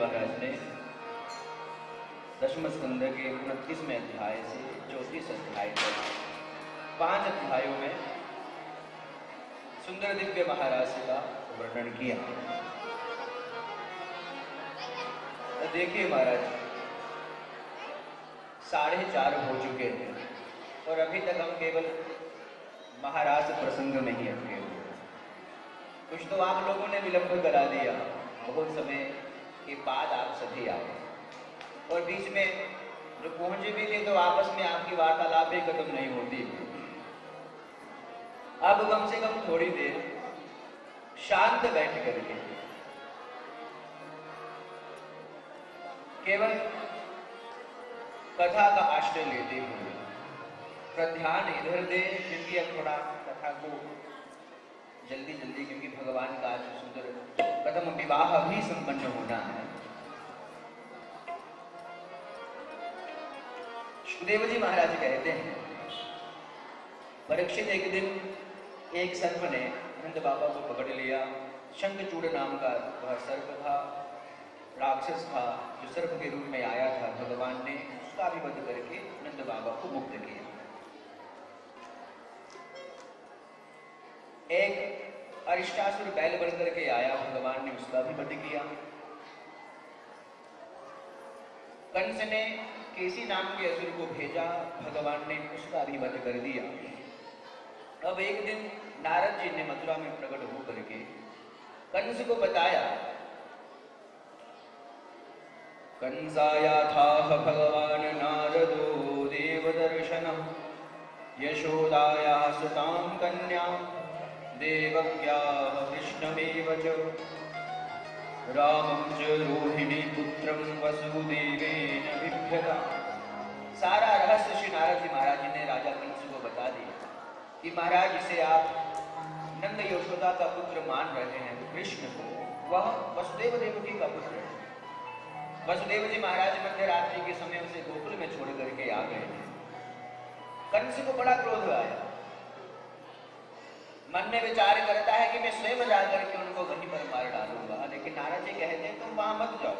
महाराज ने दशम स्कंद के 29वें अध्याय से 34 अध्याय तक 5 अध्यायों में सुंदर दिव्य महाराज का वर्णन किया। तो देखिए महाराज 4:30 हो चुके हैं और अभी तक हम केवल महाराज प्रसंग में ही अटके हुए। कुछ तो आप लोगों ने विलंब करा दिया, बहुत समय के बाद आप सभी आए और बीच में जो पहुंचे भी थे तो आपस में आपकी वार्तालाप ही खत्म नहीं होती। अब कम से कम थोड़ी देर शांत बैठ करके केवल कथा का आश्रय लेते हुए ध्यान इधर दे, क्योंकि अब थोड़ा कथा को जल्दी जल्दी, क्योंकि भगवान का आज सुंदर कदम विवाह भी संपन्न होना है। सुखदेव जी महाराज कहते हैं, परीक्षित एक दिन एक सर्प ने नंद बाबा को पकड़ लिया। शंखचूड़ नाम का वह सर्प था, राक्षस था, जो सर्प के रूप में आया था। भगवान ने उसका भी वध करके नंद बाबा को मुक्त किया। एक अरिष्टासुर बैल बनकर के आया, भगवान ने उसका भी वध किया। कंस ने केसी नाम के असुर को भेजा, भगवान ने उसका भी वध कर दिया। अब एक दिन नारद जी ने मथुरा में प्रकट होकर के कंस को बताया, कंसाया था भगवान नारदो देवदर्शनम यशोदाया सुतां कन्या देवक्याः कृष्णमेव च रामं च रोहिणी पुत्रं वसुदेवेन बिभ्यता। सारा रहस्य श्री नारद जी महाराज ने राजा कंस को बता दिया कि महाराज इसे आप नंद यशोदा का पुत्र मान रहे हैं, कृष्ण को, वह वसुदेव देवकी का पुत्र है। वसुदेव जी महाराज मध्यरात्रि के समय उसे गोकुल में छोड़ करके आ गए थे। कंस को बड़ा क्रोध आया, मन में विचार करता है कि मैं स्वयं जाकर के उनको वहीं पर मार डालूंगा। लेकिन नारद जी कहते हैं तुम वहां मत जाओ,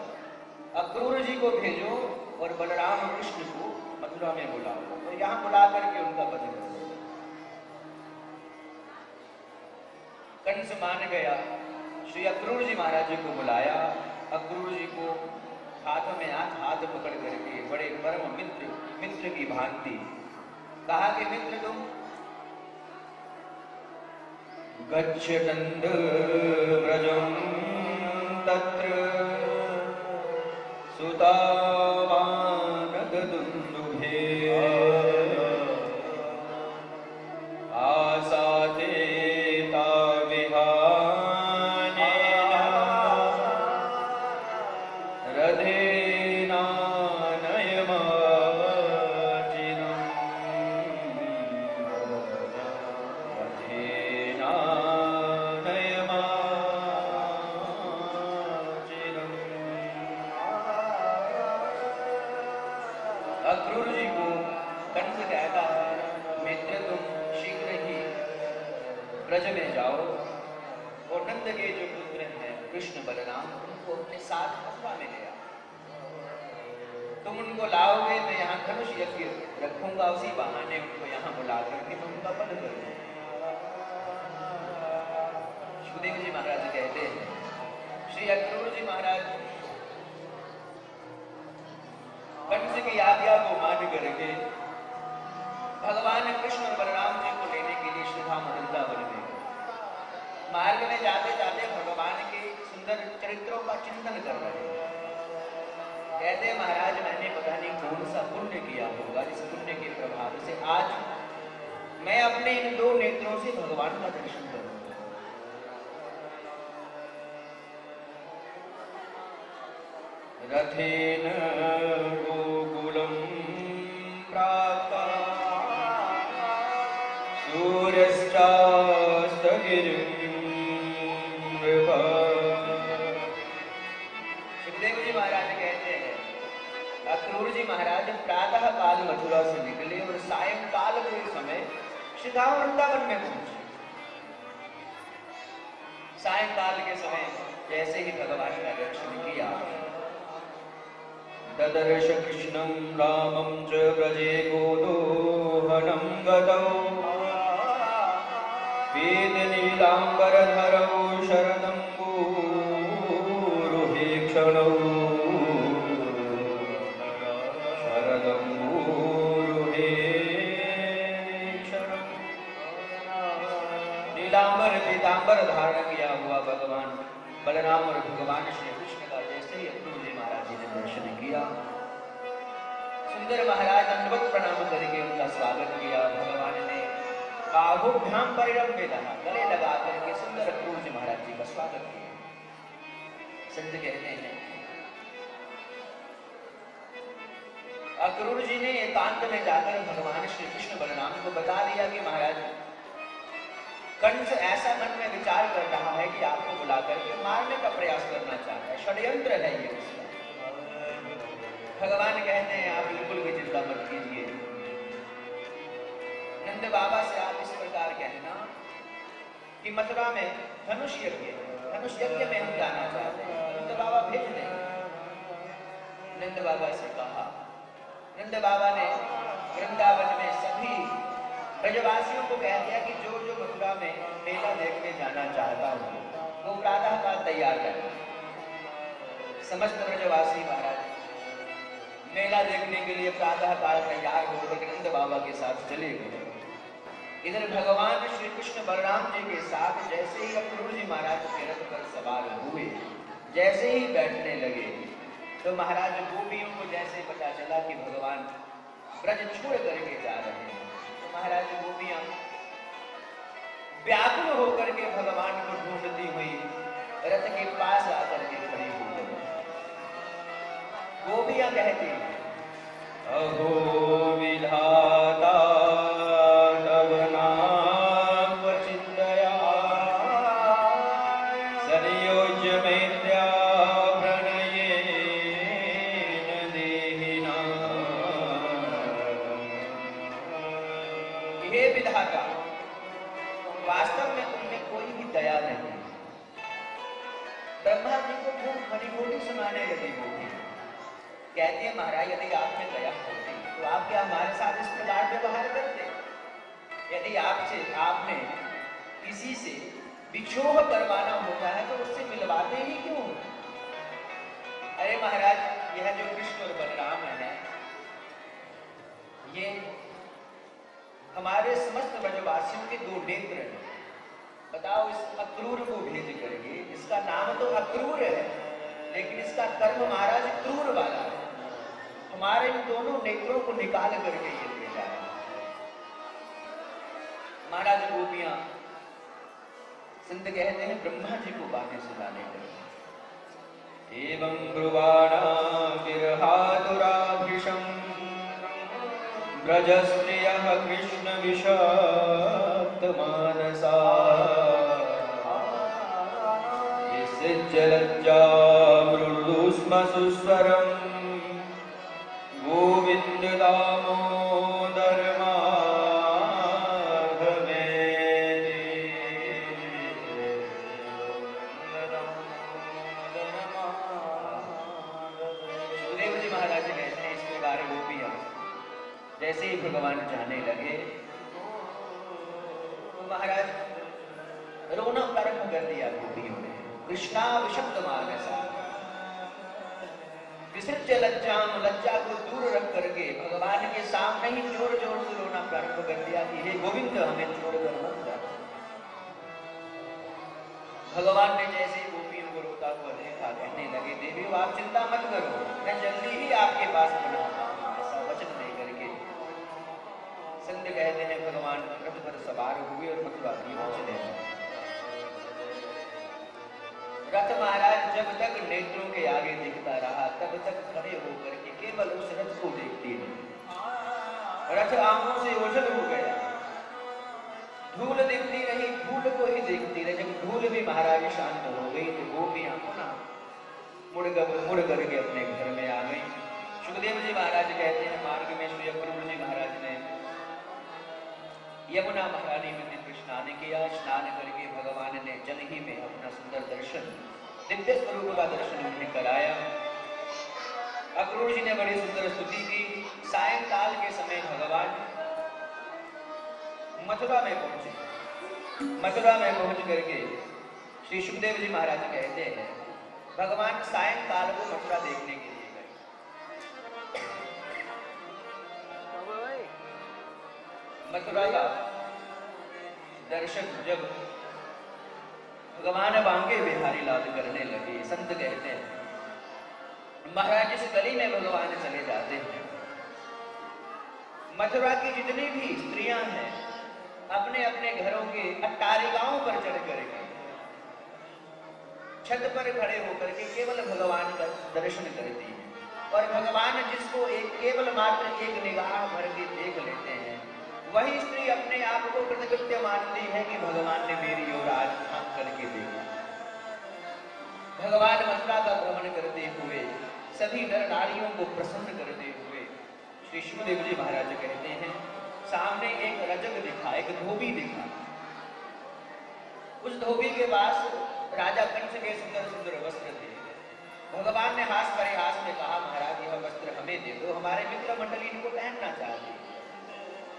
अक्रूर जी को भेजो और बलराम कृष्ण को मथुरा में बुलाओ और यहाँ बुला करके उनका वध करो। कंस मान गया, श्री अक्रूर जी महाराज जी को बुलाया। अक्रूर जी को हाथों में हाथ पकड़ करके बड़े परम मित्र की भांति कहा कि मित्र तुम गच्छतंद व्रजं तत्र सुतावानगदुन्दुभे आसाते ताविहानेन अक्रूर जी को कंस कहता है, मित्र तुम शीघ्र ही ब्रज में जाओ और नंद के जो पुत्र हैं कृष्ण बलराम, उनको अपने साथ मथुरा में ले आओ। तुम उनको लाओगे, मैं यहाँ धनुष यज्ञ रखूंगा, उसी बहाने उनको यहाँ बुला करके मैं उनका वध करूंगा। सुखदेव जी महाराज कहते हैं, श्री अक्रूर जी महाराज कंस की आज्ञा को मान करके भगवान कृष्ण और बलराम जी को लेने के लिए श्रीधाम वृंदावन में गए। मार्ग में जाते जाते भगवान के सुंदर चरित्रों का चिंतन कर रहे हैं। कहते महाराज मैंने पता नहीं कौन सा पुण्य किया होगा, जिस पुण्य के प्रभाव से आज मैं अपने इन 2 नेत्रों से भगवान का दर्शन करूंगा। रथेन गोकुलं प्राप्ता सूर्यश्चास्तगिरिं नृपा। सुखदेव जी महाराज कहते हैं, अक्रूर जी महाराज प्रातः काल मथुरा से निकले और सायंकाल के समय श्रीधाम वृंदावन में पहुंचे। सायंकाल के समय जैसे ही भगवान का दर्शन किया, तदर्श कृष्णं रामं च व्रजे गोदोहनं गतौ वेदनीलाम्बरधरौ शरदम्बूरुहेक्षणौ नीलांबर पीतांबर धारण किया हुआ भगवान बलराम और भगवान श्री कृष्ण का जैसे ही अक्रूर जी महाराज जी ने दर्शन किया, सुंदर महाराज दंडवत प्रणाम करके उनका स्वागत किया। भगवान ने बाहुभ्याम परिरम्भितः गले लगा करके सुंदर अक्रूर जी महाराज जी का स्वागत किया। संत कहते हैं अक्रूर जी ने एकांत में जाकर भगवान श्री कृष्ण बलराम को बता दिया कि महाराज कंस ऐसा मन में विचार कर रहा है कि आपको बुला करके मारने का प्रयास करना चाहता है, षड्यंत्र है ये उसका। भगवान कहते हैं आप बिल्कुल भी चिंता मत कीजिए, नंद बाबा से आप इस प्रकार कहना कि मथुरा में धनुष यज्ञ में हम जाना चाहते हैं, नंद बाबा भेज देंगे। नंद बाबा से कहा, नंद बाबा ने वृंदावन में सभी ब्रजवासियों को कह दिया कि जो जो मथुरा में मेला देखने जाना चाहता हूँ वो प्रातः काल तैयार करना। समस्त ब्रजवासी महाराज मेला देखने के लिए प्रातः काल तैयार होकर नंद बाबा के साथ चले गए। इधर भगवान श्री कृष्ण बलराम जी के साथ जैसे ही अक्रूर जी महाराज के रथ पर सवार हुए, जैसे ही बैठने लगे तो महाराज गोपियों को जैसे पता चला कि भगवान ब्रज छोड़ करके जा रहे हैं, तो महाराज गोपियां व्याकुल होकर के भगवान को ढूंढती हुई रथ के पास आकर के खड़ी हो गई। गोपियां कहती हैं अहो विधाता तव नाम चिंतया संयोज्य मैत्र्या प्रणयेन देहिना। हे विधाता, वास्तव में तुमने कोई भी दया नहीं। ब्रह्मा जी को खूब खरी सुनाने लगी गोपी, कहती है महाराज यदि आप में दया होती तो आप क्या हमारे साथ इस प्रकार व्यवहार करते? यदि आपने किसी से विक्षोभ करवाना होता है तो उससे मिलवाते ही क्यों? अरे महाराज, यह जो कृष्ण और बलराम है ये हमारे समस्त ब्रजवासियों के दो नेत्र हैं। बताओ, इस अक्रूर को भेज करके, इसका नाम तो अक्रूर है लेकिन इसका कर्म महाराज क्रूर वाला है। हमारे इन दोनों नेत्रों को निकाल करके ये ले जा रहा है। महाराज गोपियां संत कहते हैं ब्रह्मा जी को बातें सुनाने लगे। एवं ब्रुवाणा विरहातुराभिषं ब्रजस्त्रियः कृष्ण विषाक्तमानसा यस्यज्जलज्जा मृदुस्म सुस्वरम् गोविंद दामोदर माधवेति। सुखदेव जी महाराज कहते हैं इस प्रकार गोपियां जैसे ही भगवान जाने लगे तो महाराज रोना प्रारंभ कर दिया गोपियों ने। कृष्णा विशब्द मानसा, विसृज्य लज्जाम, लज्जा को दूर रख करके भगवान के सामने ही जोर जोर से रोना प्रारंभ कर दिया कि हे गोविंद हमें छोड़कर मत जा। भगवान ने जैसे गोपियों को रोता हुआ देखा, कहने लगे देवी आप चिंता मत करो, मैं जल्दी ही आपके पास पहुंचूंगा। ऐसा वचन दे करके संत कहते हैं भगवान रथ पर सवार हुए और मथुरा पहुंचने लगे। रथ महाराज जब तक नेत्रों के आगे दिखता रहा तब तक खड़े होकर के केवल उस रथ को देखती रही। रथ आंखों से ओझल हो गया, धूल दिखती रही, धूल को ही देखती रही। जब धूल भी महाराज शांत हो गई तो गोपियां पुनः मुड़ करके अपने घर में आ गई। सुखदेव जी महाराज कहते हैं मार्ग में श्री अक्रूर जी महाराज ने यमुना महारानी में दिव्य स्नान किया। स्नान करके भगवान ने जल ही में अपना सुंदर दर्शन, दिव्य स्वरूप का दर्शन उन्हें कराया। अक्रूर जी ने बड़ी सुंदर स्तुति की। सायंकाल के समय भगवान मथुरा में पहुंचे। मथुरा में पहुंच करके श्री सुखदेव जी महाराज कहते हैं भगवान सायंकाल को मथुरा देखने के लिए गए। मथुरा का दर्शन जब भगवान बांके बिहारी लाल करने लगे, संत कहते हैं महाराज इस गली में भगवान चले जाते हैं। मथुरा की जितनी भी स्त्रियां हैं अपने अपने घरों के अट्टारिकाओं पर चढ़ करके छत पर खड़े होकर के केवल भगवान का दर्शन करती है। और भगवान जिसको केवल मात्र एक निगाह भर के देख लेते हैं, वही स्त्री अपने आप को कृतकृत्य मानती है कि भगवान ने मेरी ओर आज झांक करके देखा। भगवान मथुरा का भ्रमण करते हुए सभी नर नारियों को प्रसन्न करते हुए श्री सुखदेव जी महाराज कहते हैं सामने एक रजक दिखा, एक धोबी दिखा। उस धोबी के पास राजा कंस के सुंदर सुंदर वस्त्र थे। भगवान ने हास परिहास में कहा महाराज यह वस्त्र हमें दे दो, हमारे मित्र मंडली इनको पहनना चाहते।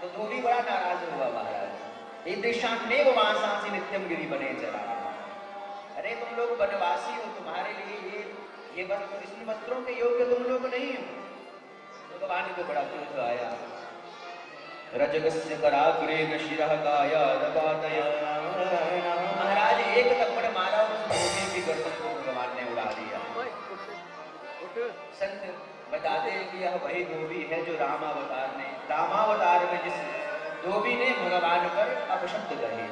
तो धोबी बड़ा नाराज हुआ महाराज। ईदृशान्नेव वांसांसि नित्यम गिरि बने चला। अरे तुम लोग वनवासी हो, तुम्हारे लिए ये वस्त्र इन वस्त्रों के योग्य तुम लोग नहीं हो। भगवान को बड़ा क्रोध आया। रजगस्य कराग्रेण शिरः कायादपातया। महाराज एक थप्पड़ मारा, उस धोबी की गर्दन को भगवान ने उड़ा दिया। संत बताते हैं कि यह वही धोबी है जो रामावतार में जिस धोबी ने भगवान पर अपशब्द कहे।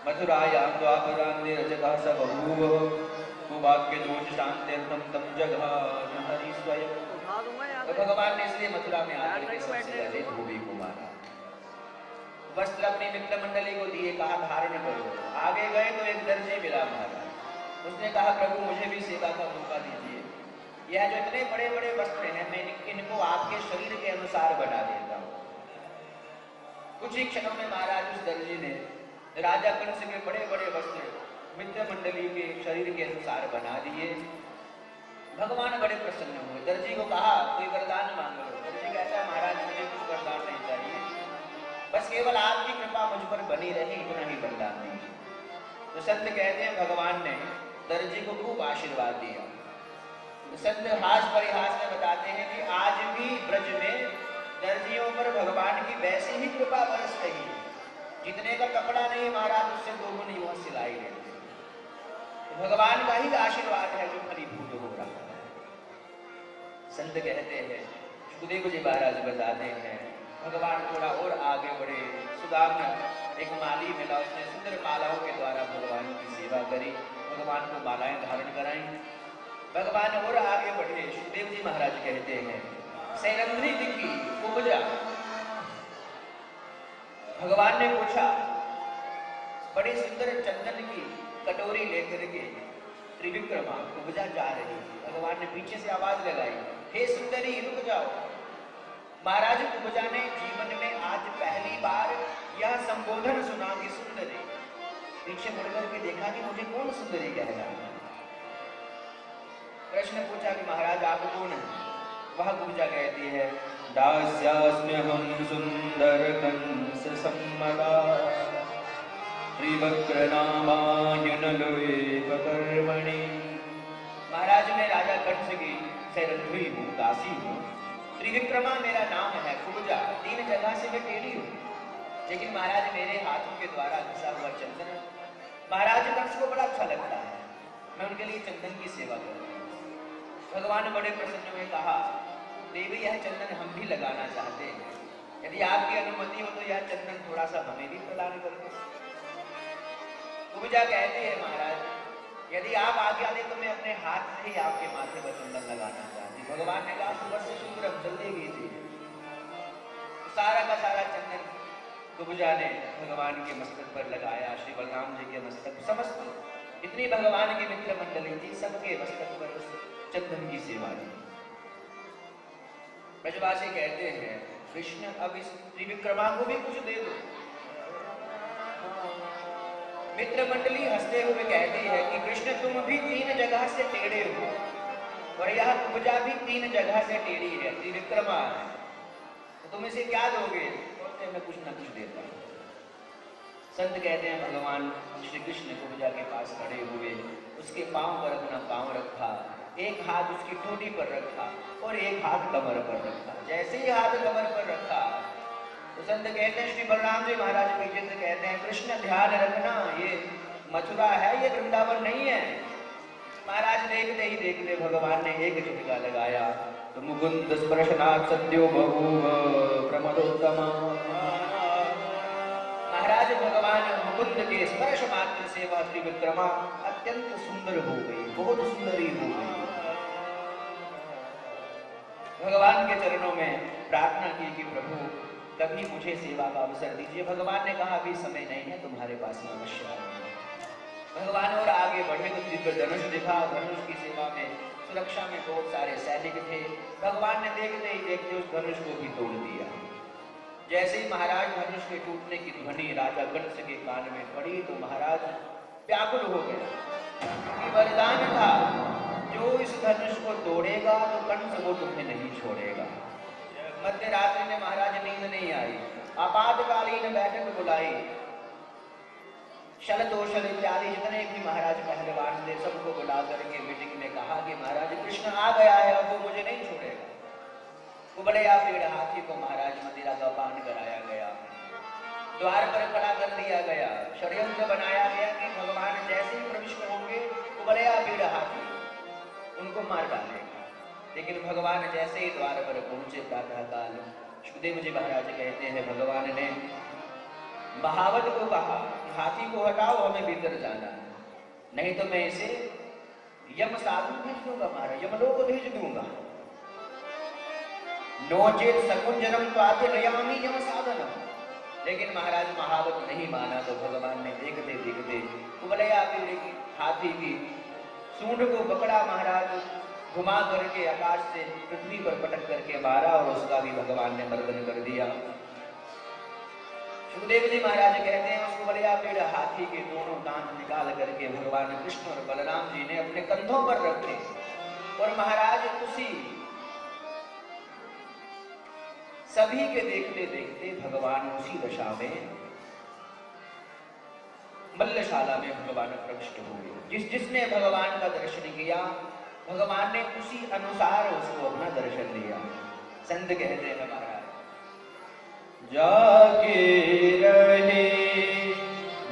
मथुरायां द्वापरान्ते रजकः स बभूव कुवाक्य दोष शान्त्यर्थं तं जघान हरि स्वयं। तो भगवान ने इसलिए मथुरा में आकर के सबसे पहले धोबी को मारा। वस्त्र अपनी मित्र मंडली को दिए, कहा धारण करो। आगे गए तो एक दर्जी मिला महाराज। उसने कहा प्रभु मुझे भी सेवा का मौका दीजिए। यह जो इतने बड़े बड़े वस्त्र हैं मैं इनको आपके शरीर के अनुसार बना देता हूँ। कुछ ही क्षणों में महाराज उस दर्जी ने राजा कंस के बड़े बड़े वस्त्र मित्र मंडली के शरीर के अनुसार बना दिए। भगवान बड़े प्रसन्न हुए। दर्जी को कहा कोई वरदान मांग लो। दर्जी कहता महाराज मुझे कुछ वरदान नहीं चाहिए, बस केवल आपकी कृपा मुझ पर बनी रहे, इतना ही वरदान दीजिए। तो संत कहते हैं भगवान ने दर्जी को खूब आशीर्वाद दिया। तो संत हास परिहास में बताते हैं कि आज भी ब्रज में दर्जियों पर भगवान की वैसी ही कृपा बरस रही है। जितने का कपड़ा नहीं महाराज उससे दोगुनी युवा सिलाई लेते। तो भगवान का ही आशीर्वाद है जो फलीभूत हो रहा है। संत कहते हैं सुखदेव जी महाराज बताते हैं भगवान थोड़ा और आगे बढ़े। सुदामा एक माली मिला, उसने सुंदर मालाओं के द्वारा भगवान की सेवा करी, भगवान को मालाएं धारण कराई। भगवान और आगे बढ़े। सुखदेव जी महाराज कहते हैं सैरंध्री दिखी उपजा। भगवान ने पूछा, बड़ी सुंदर चंदन की कटोरी लेकर के त्रिविक्रमा उपजा जा रही थी। भगवान ने पीछे से आवाज लगाई, हे सुंदरी रुक जाओ। महाराज उपजा ने जीवन में आज पहली बार यह संबोधन सुना कि सुंदरी। पीछे मुड़कर के देखा कि मुझे कौन सुंदरी कह रहा है। प्रश्न पूछा कि महाराज आप कौन है? वह उपजा कहती है दास्यास्म्यहं सुंदर कंस सम्मता त्रिवक्त्रनामायनलोककर्मणि। महाराज मैं राजा कंस की सैरंध्री हूँ, दासी हूँ। त्रिविक्रमा मेरा नाम है, कुब्जा 3 जगह से मैं टेढ़ी हूँ। लेकिन महाराज मेरे हाथों के द्वारा घिसा हुआ चंदन महाराज कंस को बड़ा अच्छा लगता है, मैं उनके लिए चंदन की सेवा करता हूँ। भगवान बड़े प्रसन्न में कहा देवी यह चंदन हम भी लगाना चाहते हैं, यदि आपकी अनुमति हो तो यह चंदन थोड़ा सा हमें भी प्रदान कर दो। कुब्जा कहते हैं महाराज यदि आप आज्ञा दें तो मैं अपने हाथ से ही आपके माथे पर चंदन लगाना चाहती। भगवान ने कहा सुबह से शीघ्र जल्दी कीजिए। सारा का सारा चंदन कुब्जा ने भगवान के मस्तक पर लगाया। श्री बलराम जी के मस्तक, समस्त इतनी भगवान की मित्र मंडली थी, सबके मस्तक पर उस चंदन की सेवा की। ब्रजवासी कहते हैं कृष्ण अब इस त्रिविक्रमा को भी कुछ दे दो। मित्र मंडली हंसते हुए कहती है कि कृष्ण तुम भी 3 जगह से टेढ़े हो, और यह भुजा भी 3 जगह से टेढ़ी है, त्रिविक्रमा है, तो तुम इसे क्या दोगे? बोलते मैं कुछ ना कुछ देता हूँ। संत कहते हैं भगवान श्री कृष्ण भुजा के पास खड़े हुए, उसके पांव पर अपना पांव रखा, एक हाथ उसकी ठोड़ी पर रखा और एक हाथ कमर पर रखा। जैसे ही हाथ कमर पर रखा तो संत कहते हैं, श्री बलराम जी महाराज पीछे से कहते हैं, कृष्ण ध्यान रखना, ये मथुरा है, ये वृंदावन नहीं है। महाराज देखते ही देखते भगवान ने एक झटका लगाया तो मुकुंद स्पर्शनाथ सद्यो बभूव प्रमदोत्तम। महाराज भगवान मुकुंद के स्पर्श मात्र से वह त्रिविक्रमा अत्यंत सुंदर हो गई, बहुत सुंदरी हो गई। भगवान के चरणों में प्रार्थना की कि प्रभु कभी मुझे सेवा का अवसर दीजिए। भगवान ने कहा अभी समय नहीं है, तुम्हारे पास में अवश्य आऊंगा। भगवान और आगे बढ़े तो दिव्य धनुष दिखा, धनुष की सेवा में सुरक्षा में बहुत सारे सैनिक थे। भगवान ने देखते ही देखते उस धनुष को भी तोड़ दिया। जैसे ही महाराज धनुष के टूटने की ध्वनि राजा कंस के कान में पड़ी तो महाराज व्याकुल हो गया, क्योंकि वरदान था जो इस धनुष को तोड़ेगा तो कंस वो तुम्हें नहीं छोड़ेगा। मध्य रात्रि में महाराज नींद नहीं आई, आपातकालीन बैठक बुलाई, शल दोषल इत्यादि जितने भी महाराज पहलवान थे सबको बुला करके मीटिंग में कहा कि महाराज कृष्ण आ गया है, अब वो मुझे नहीं छोड़ेगा। कुबड़या पेड़ हाथी को महाराज मदिरा का पान कराया गया, द्वार पर खड़ा कर दिया गया, षड्यंत्र बनाया गया कि भगवान जैसे ही प्रविष्ट होंगे कुबड़या पेड़ हाथी उनको मार डालेगा। लेकिन भगवान जैसे ही द्वार पर पहुंचे प्रातः काल, सुखदेव जी महाराज कहते हैं भगवान ने महावत को कहा हाथी को हटाओ, हमें भीतर जाना है, नहीं तो मैं इसे यम साधु भेज दूंगा, महाराज यमलोक को भेज दूंगा। नोचेत सकुंजरम पाते नयामी यम साधनम। लेकिन महाराज महावत नहीं माना तो भगवान ने देखते देखते कुबलया पेड़ की हाथी की सूंड को पकड़ा, महाराज घुमा करके आकाश से पृथ्वी पर पटक करके मारा और उसका भी भगवान ने मर्दन कर दिया। सुखदेव जी महाराज कहते हैं उस कुबलया पेड़ हाथी के दोनों दांत निकाल करके भगवान कृष्ण और बलराम जी ने अपने कंधों पर रखे और महाराज उसी सभी के देखते देखते भगवान उसी दशा में मल्लशाला में भगवान प्रविष्ट हुए। जिसने भगवान का दर्शन किया भगवान ने उसी अनुसार उसको अपना दर्शन दिया। संत कहते हैं महाराज जाके रहे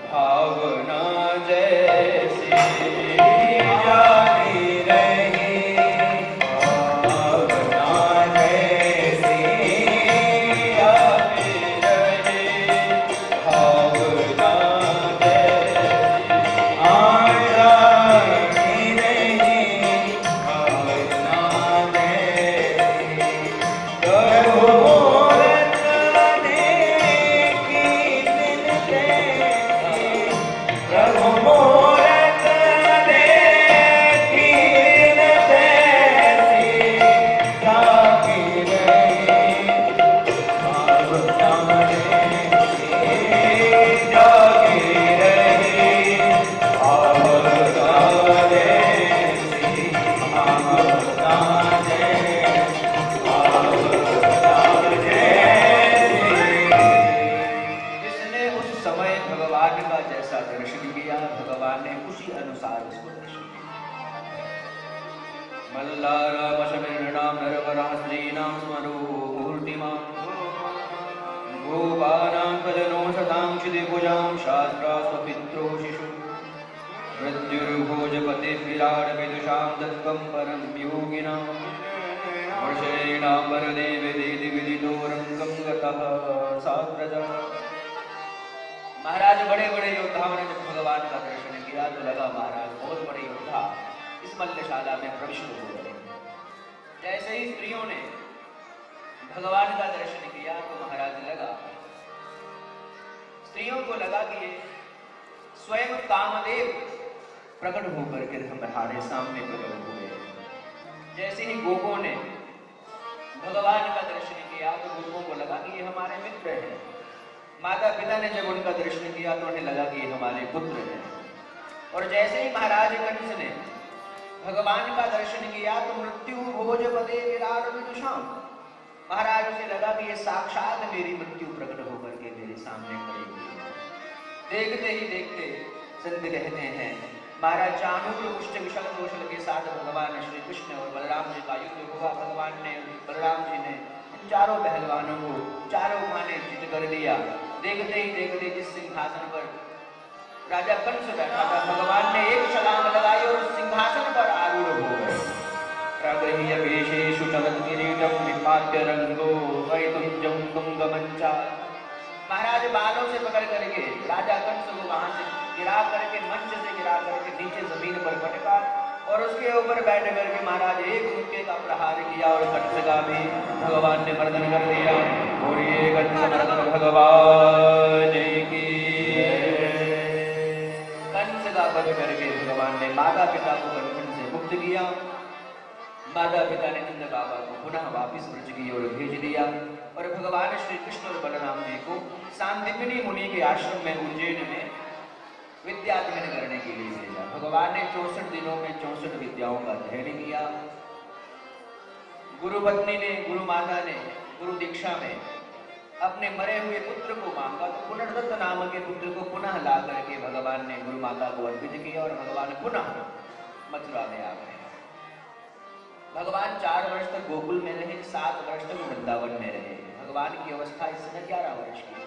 भावना जैसी, जाके रहे महाराज बड़े बड़े योद्धाओं ने जब भगवान का दर्शन किया तो लगा महाराज बहुत बड़े योद्धा इस मल्लशाला में प्रविष्ट हो गए। जैसे ही स्त्रियों ने भगवान का दर्शन किया तो महाराज लगा स्त्रियों को लगा कि ये स्वयं कामदेव प्रकट होकर के हमारे सामने प्रकट हुए। जैसे ही गोपों ने भगवान का दर्शन किया तो गोपों को लगा कि ये हमारे मित्र हैं। माता पिता ने जब उनका दर्शन किया तो उन्हें लगा कि ये हमारे पुत्र हैं। और जैसे ही महाराज कंस ने भगवान का दर्शन किया तो मृत्यु भोज पदे विराट विदुषाम। महाराज उसे लगा कि ये साक्षात मेरी मृत्यु प्रकट होकर के मेरे सामने खड़ी हुई है। देखते ही देखते संत कहते हैं महाराज चाणूर मुष्ट विशल कौशल के साथ भगवान श्री कृष्ण और बलराम जी का युद्ध हुआ। भगवान ने बलराम जी ने चारों पहलवानों को चारों माने चित कर दिया। देखते ही देखते जिस सिंहासन पर राजा कंस बैठा था भगवान ने एक छलांग लगाई और सिंहासन पर आरूढ़ हो गए। प्रगृह्य वेशेषु चमत्किरीटं विपाट्य रंगो वैदुह्यं तुंगमंचा। महाराज बालों से पकड़ करके राजा कंस को वहां से गिरा करके मंच से गिरा करके नीचे जमीन पर पटका और उसके ऊपर बैठ करके महाराज एक मुक्के का प्रहार किया और खटका भी भगवान ने मर्दन कर दिया। और ये कंस भगवान की कंस का वध करके भगवान ने माता पिता को बंधन से मुक्त किया। माता पिता ने नंद बाबा को पुनः वापिस ब्रज की ओर भेज दिया और भगवान श्री कृष्ण और बलराम जी को सांदीपनि मुनि के आश्रम में उज्जैन में विद्याध्ययन करने के लिए भेजा। भगवान ने 64 दिनों में 64 विद्याओं का अध्ययन किया। गुरु पत्नी ने गुरु माता ने गुरु दीक्षा में अपने मरे हुए पुत्र को मांगा तो पुनर्दत्त नाम के पुत्र को पुनः ला करके भगवान ने गुरु माता को अर्पित किया और भगवान पुनः मथुरा में आ गए। भगवान 4 वर्ष तक गोकुल में रहे, 7 वर्ष तक वृंदावन में रहे। भगवान की अवस्था इस समय 11 वर्ष की।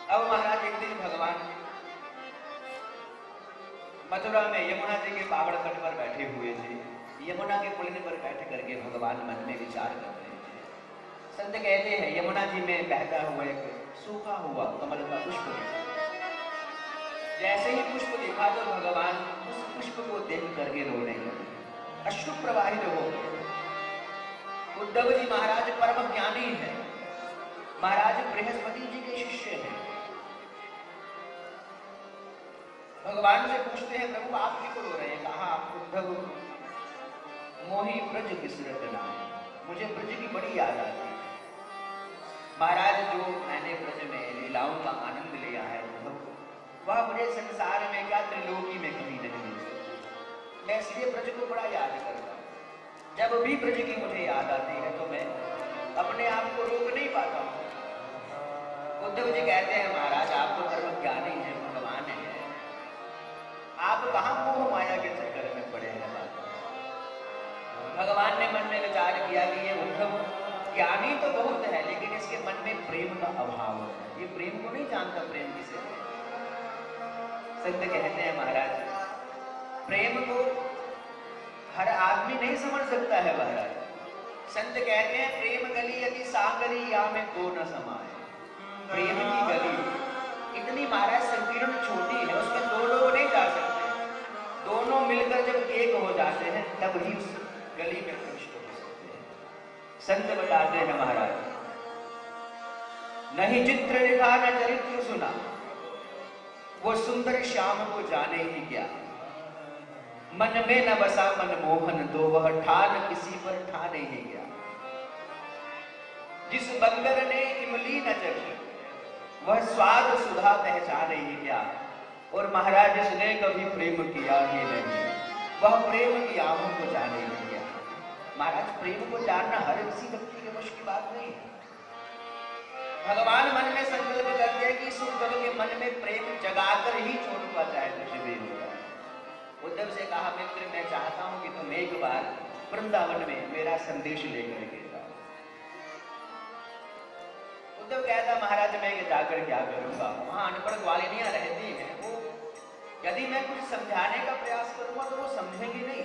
अब महाराज एक दिन भगवान मथुरा में यमुना जी के पावड़ तट पर बैठे हुए थे। यमुना के पुलिन पर बैठ करके भगवान मन में विचार कर रहे थे। संत कहते हैं यमुना जी में बहता हुआ एक सूखा हुआ कमल का पुष्प दिखा। जैसे ही पुष्प दिखा तो भगवान उस पुष्प को देख करके रोने लगे, अश्रु प्रवाहित हो गए। उद्धव जी महाराज परम ज्ञानी हैं, महाराज बृहस्पति जी के शिष्य हैं। भगवान से पूछते हैं प्रभु आप क्यों रो रहे हैं? कहा उद्धव मोही ब्रज विसरत नाहि, मुझे ब्रज की बड़ी याद आती है। महाराज जो मैंने ब्रज में लीलाओं का आनंद लिया है वह मुझे संसार में क्या त्रिलोकी में कभी नहीं मिल सकती। मैं इसलिए ब्रज को बड़ा याद करता हूँ। जब भी ब्रज की मुझे याद आती है तो मैं अपने आप को रोक नहीं पाता हूँ। उद्धव जी कहते हैं महाराज आप तो परम ज्ञानी हैं, भगवान हैं, आप कहाँ मोह माया के चक्कर में पड़े हैं। भगवान ने मन में विचार किया कि ये उद्धव ज्ञानी तो बहुत है लेकिन इसके मन में प्रेम का अभाव है। ये प्रेम को नहीं जानता, प्रेम किसे। संत कहते हैं महाराज प्रेम को हर आदमी नहीं समझ सकता है। महाराज संत कहते हैं प्रेम गली यदि सागरी या में को न समाए। प्रेम की गली इतनी महाराज संकीर्ण छोटी है, उसमें 2 लोग नहीं जा सकते। दोनों मिलकर जब एक हो जाते हैं तब ही उस गली में प्रविष्ट हो सकते हैं। संत बताते हैं महाराज नहीं चित्र लिखा न चरित्र सुना, वो सुंदर श्याम को जाने ही क्या। मन में न बसा मन मोहन तो वह ठान किसी पर ठाने ही गया। जिस बंदर ने इमली न चखी वह स्वाद सुधा पहचाने ही क्या। और महाराज जिसने कभी प्रेम किया ही नहीं वह प्रेम की आहों को जाने ही क्या। महाराज प्रेम को जानना हर किसी व्यक्ति के वश की बात नहीं है। भगवान मन में संकल्प करते हैं कि इस उद्धव के मन में प्रेम जगाकर ही छोड़ूंगा चाहे कुछ भी हो जाए। उद्धव से कहा मित्र मैं चाहता हूं कि तुम एक बार वृंदावन में मेरा संदेश लेकर के जाओ। उद्धव कहता महाराज मैं जाकर क्या करूंगा, वहां अनपढ़ ग्वालिनियां रहती हैं, वो यदि मैं कुछ समझाने का प्रयास करूंगा तो वो समझेंगे नहीं।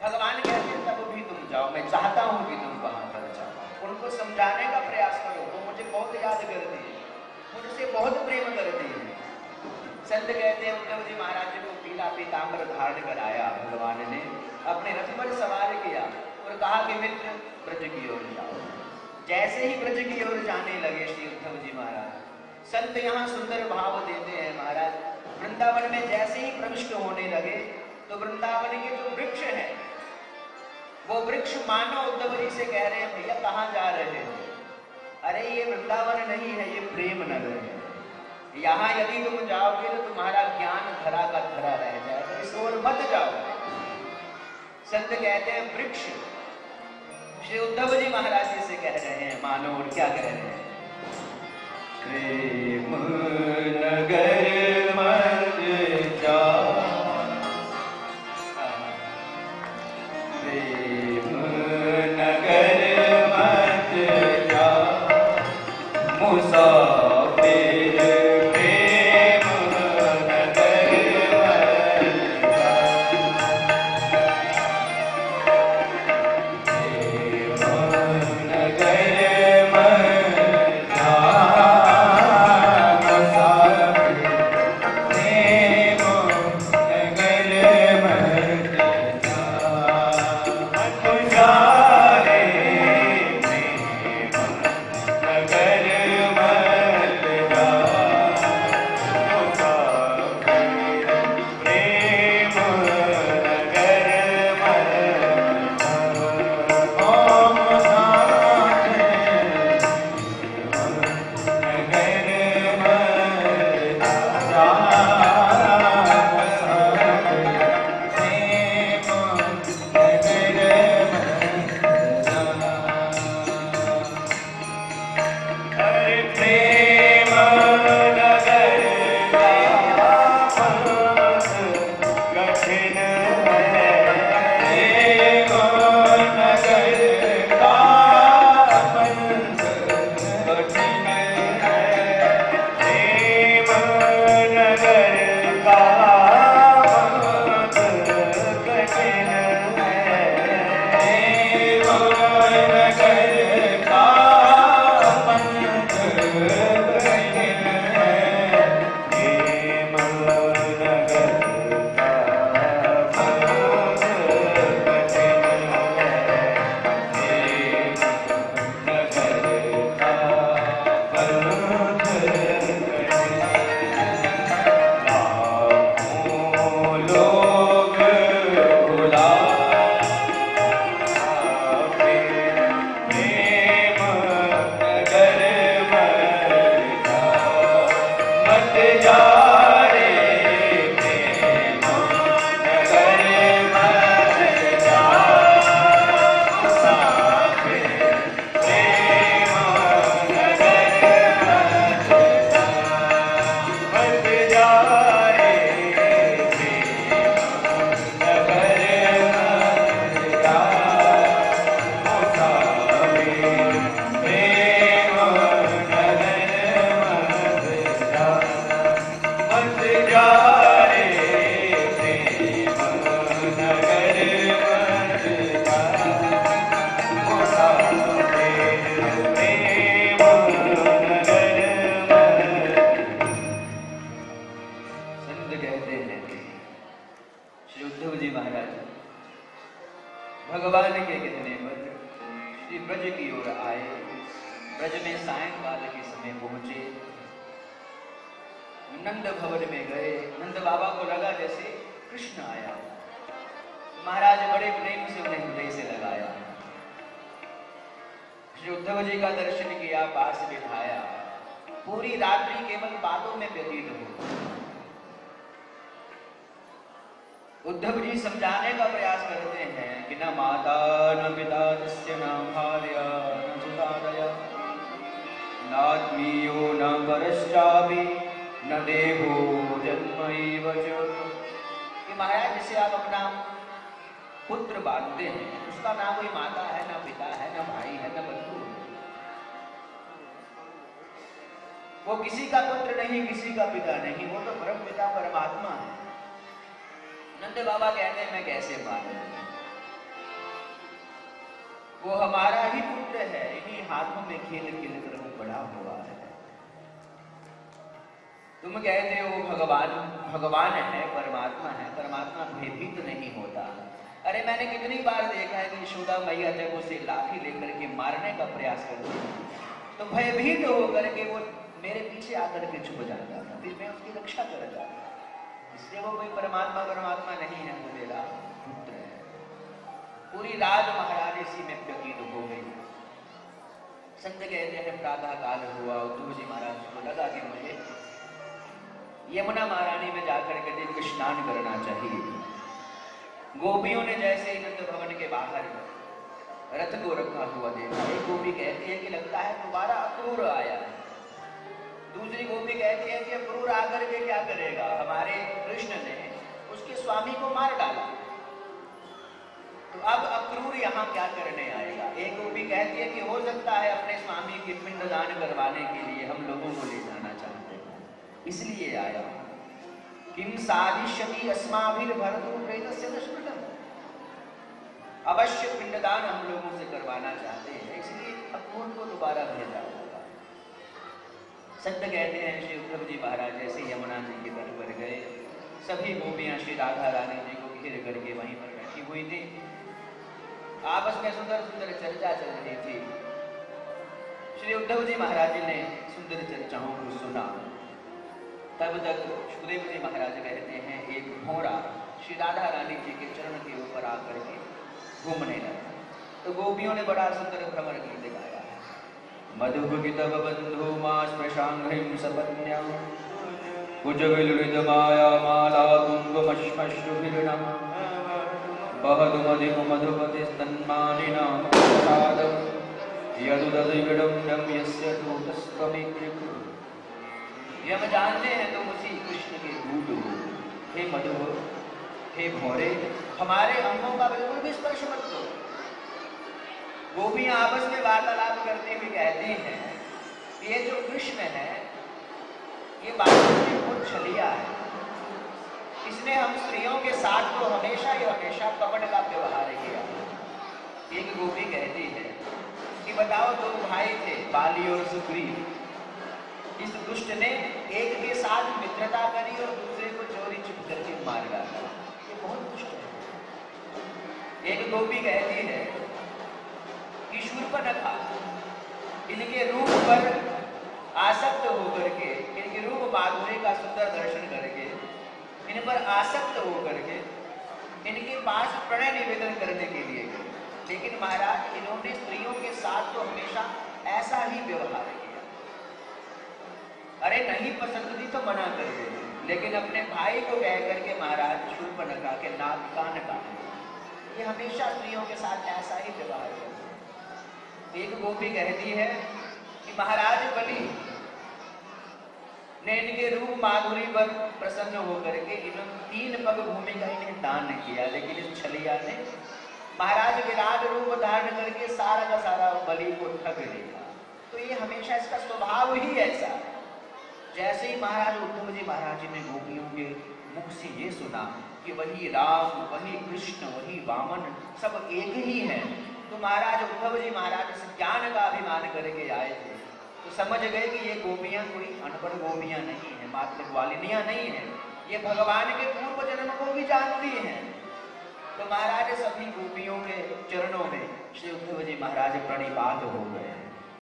भगवान कहते हैं तब भी तुम जाओ, मैं चाहता हूं कि तुम वहां पर जाओ, उनको समझाने का प्रयास करो। वो मुझे बहुत याद करती है, मुझसे बहुत प्रेम करती है। संत कहते हैं उद्धव जी महाराज को पीला पीताम्बर धारण कराया भगवान ने, अपने रथ पर सवार किया और कहा कि मित्र ब्रज की ओर जाओ। जैसे ही ब्रज की ओर जाने लगे श्री उद्धव जी महाराज, संत यहाँ सुंदर भाव देते हैं महाराज। वृंदावन में जैसे ही प्रविष्ट होने लगे तो वृंदावन के जो वृक्ष हैं वो वृक्ष मानो उद्धव जी से कह रहे हैं भैया कहाँ जा रहे हो? अरे ये वृंदावन नहीं है, ये प्रेम नगर है। यहाँ यदि तुम जाओगे तो तुम्हारा ज्ञान धरा का धरा रह जाएगा, इस ओर मत जाओ। संत कहते हैं वृक्ष श्री उद्धव जी महाराज जी से कह रहे हैं, मानो और क्या कह रहे हैं? प्रेम नगर मत जाओ, प्रेम नगर मत जाओ, मुसाफिर प्रेम नगर मत जाओ, प्रेम नगर मत जाओ, मुसाफिर प्रेम नगर मत जाओ, मत जा रे प्रेम नगर मत जाओ, मुसाफिर प्रेम नगर मत जाओ, ओ मुसाफिर नगर मत जाओ, मुसाफिर प्रेम नगर मत जाओ। हरे प्रेम नगर का पथ कठिन है, प्रेम नगर का पथ कठिन है, प्रेम नगर का पथ कठिन है, प्रेम नगर का पथ कठिन है, प्रेम नगर का पथ कठिन है, प्रेम नगर का पथ कठिन है। लाखों लोग बुलावे, प्रेम नगर मत जा रे प्रेम नगर मत जा, मुसाफिर प्रेम नगर मत जा, मत जा रे प्रेम नगर मत जा, मुसाफिर प्रेम नगर मत जा, मत जा रे प्रेम नगर मत जा, मुसाफिर प्रेम नगर मत। संत कहते हैं श्री उद्धव जी महाराज भगवान के कहने पर श्री ब्रज की ओर आए। ब्रज में सायंकाल के समय पहुंचे, नंद भवन में गए। नंद बाबा को लगा जैसे कृष्ण आया। महाराज बड़े प्रेम से उन्हें हृदय से लगाया। श्री उद्धव जी का दर्शन किया, पास बिठाया। पूरी रात्रि केवल बातों में व्यतीत हो। उद्धव जी समझाने का प्रयास करते हैं कि न माता न पिता तस्य न भार्या न सुता दया, नात्मीयो न परश्चापि न देहो जन्मैव च। कि महाराज जिसे आप अपना पुत्र बांधते हैं उसका ना कोई माता है, ना पिता है, ना भाई है, ना बंधु है। वो किसी का पुत्र नहीं, किसी का पिता नहीं, वो तो परम पिता परमात्मा है। नंद बाबा कहते हैं मैं कैसे मानूं, वो हमारा ही पुत्र है, इन्हीं हाथों में खेल खेल कर वो बड़ा हुआ है। तुम कहते हो भगवान भगवान है, परमात्मा है, परमात्मा भयभीत नहीं होता। अरे मैंने कितनी बार देखा है कि यशोदा मैया जब उसे लाठी लेकर के मारने का प्रयास करती है तो भयभीत होकर के वो मेरे पीछे आकर के छुप जाता था, फिर मैं उसकी रक्षा करता था। इसलिए वो कोई परमात्मा परमात्मा नहीं है, वो मेरा पुत्र है। पूरी रात महाराज इसी में व्यतीत हो गई। संत कहते हैं प्रातः काल हुआ, उद्धव जी महाराज को लगा कि मुझे यमुना महारानी में जाकर के दिव्य स्नान करना चाहिए। गोपियों ने जैसे ही नंद भवन के बाहर रथ को रखा हुआ देखा, एक गोपी कहती है कि लगता है दोबारा अक्रूर आया है। दूसरी गोपी कहती है कि अक्रूर आकर के क्या करेगा, हमारे कृष्ण ने उसके स्वामी को मार डाला, तो अब अक्रूर यहाँ क्या करने आएगा। एक गोपी कहती है कि हो सकता है अपने स्वामी की पिंडदान करवाने के लिए हम लोगों को ले जाना चाहते हैं, इसलिए आया। किम साधिष्यति अस्माभिर्भरतो प्रेतस्य न स्मृतम्, अवश्य पिंडदान हम लोगों से करवाना चाहते हैं, इसलिए अक्रूर को दोबारा भेजा होगा। संत कहते हैं श्री उद्धव जी महाराज जैसे यमुना जी के तट पर गए, सभी गोपियां श्री राधा रानी जी को घेर करके वहीं पर बैठी हुई थी, आपस में सुंदर सुंदर चर्चा चल रही थी। श्री उद्धव जी महाराज ने सुंदर चर्चाओं को सुना, तब तक सुखदेव जी महाराज कहते हैं एक घोड़ा श्री राधा रानी जी के चरण के ऊपर आकर के घूमने लगा, तो गोपियों ने बड़ा सुंदर भ्रमर गीत गाया। मधुभुगितव बंधु मा स्पृशांघ्रिं सपत्न्या कुजविलुलित माया माला कुंकुमश्मश्रुभिर्नम बहदुमधिक मधुपतिस्तन्मानिनां प्रसादं यदुदधिगडं यस्य दूतस्त्वमिकृ। ये हम जानते हैं तुम उसी कृष्ण के दूत हो, हे मधु, हे भौरे, हमारे अंगों का बिल्कुल भी स्पर्श मत करो। गोपियां आपस में वार्तालाप करते हुए कहती हैं ये जो कृष्ण है ये वास्तव में बहुत छलिया है, इसने हम स्त्रियों के साथ तो हमेशा ही हमेशा कपट का व्यवहार किया। एक गोपी कहती है कि बताओ दो भाई थे बाली और सुग्रीव, इस दुष्ट ने एक के साथ मित्रता करी और दूसरे को चोरी छुप करके मार डाला, ये बहुत दुष्ट है। एक गोपी कहती है कि शूर्पणखा इनके रूप पर आसक्त होकर के, इनके रूप माधुर्य का सुंदर दर्शन करके, इन पर आसक्त होकर के इनके पास प्रणय निवेदन करने के लिए गए, लेकिन महाराज इन्होंने स्त्रियों के साथ तो हमेशा ऐसा ही व्यवहार किया। अरे नहीं पसंद थी तो मना कर दे, लेकिन अपने भाई को कह करके महाराज शूर्पणखा के नाक कान काटे, ये हमेशा स्त्रियों के साथ ऐसा ही व्यवहार करते। एक गोपी कहती है कि महाराज बलि ने इनके रूप माधुरी पर प्रसन्न होकर के इन्होंने 3 पग भूमि का इन्हें दान किया, लेकिन इस छलिया ने महाराज विराट रूप धारण करके सारा का सारा बलि को ठग लिया। तो ये हमेशा इसका स्वभाव ही ऐसा है। जैसे ही महाराज उद्धव जी महाराज ने गोपियों के मुख से ये सुना कि वही राम, वही कृष्ण, वही वामन सब एक ही है, तो महाराज उद्धव जी महाराज इस ज्ञान का अभिमान करके आए थे, तो समझ गए कि ये गोपियां कोई अनपढ़ गोपियां नहीं है, मात्र ग्वालिनियां नहीं है, ये भगवान के पूर्व जन्म को भी जानती हैं। तो महाराज सभी गोपियों के चरणों में श्री उद्धव जी महाराज प्रणिपात हो गए।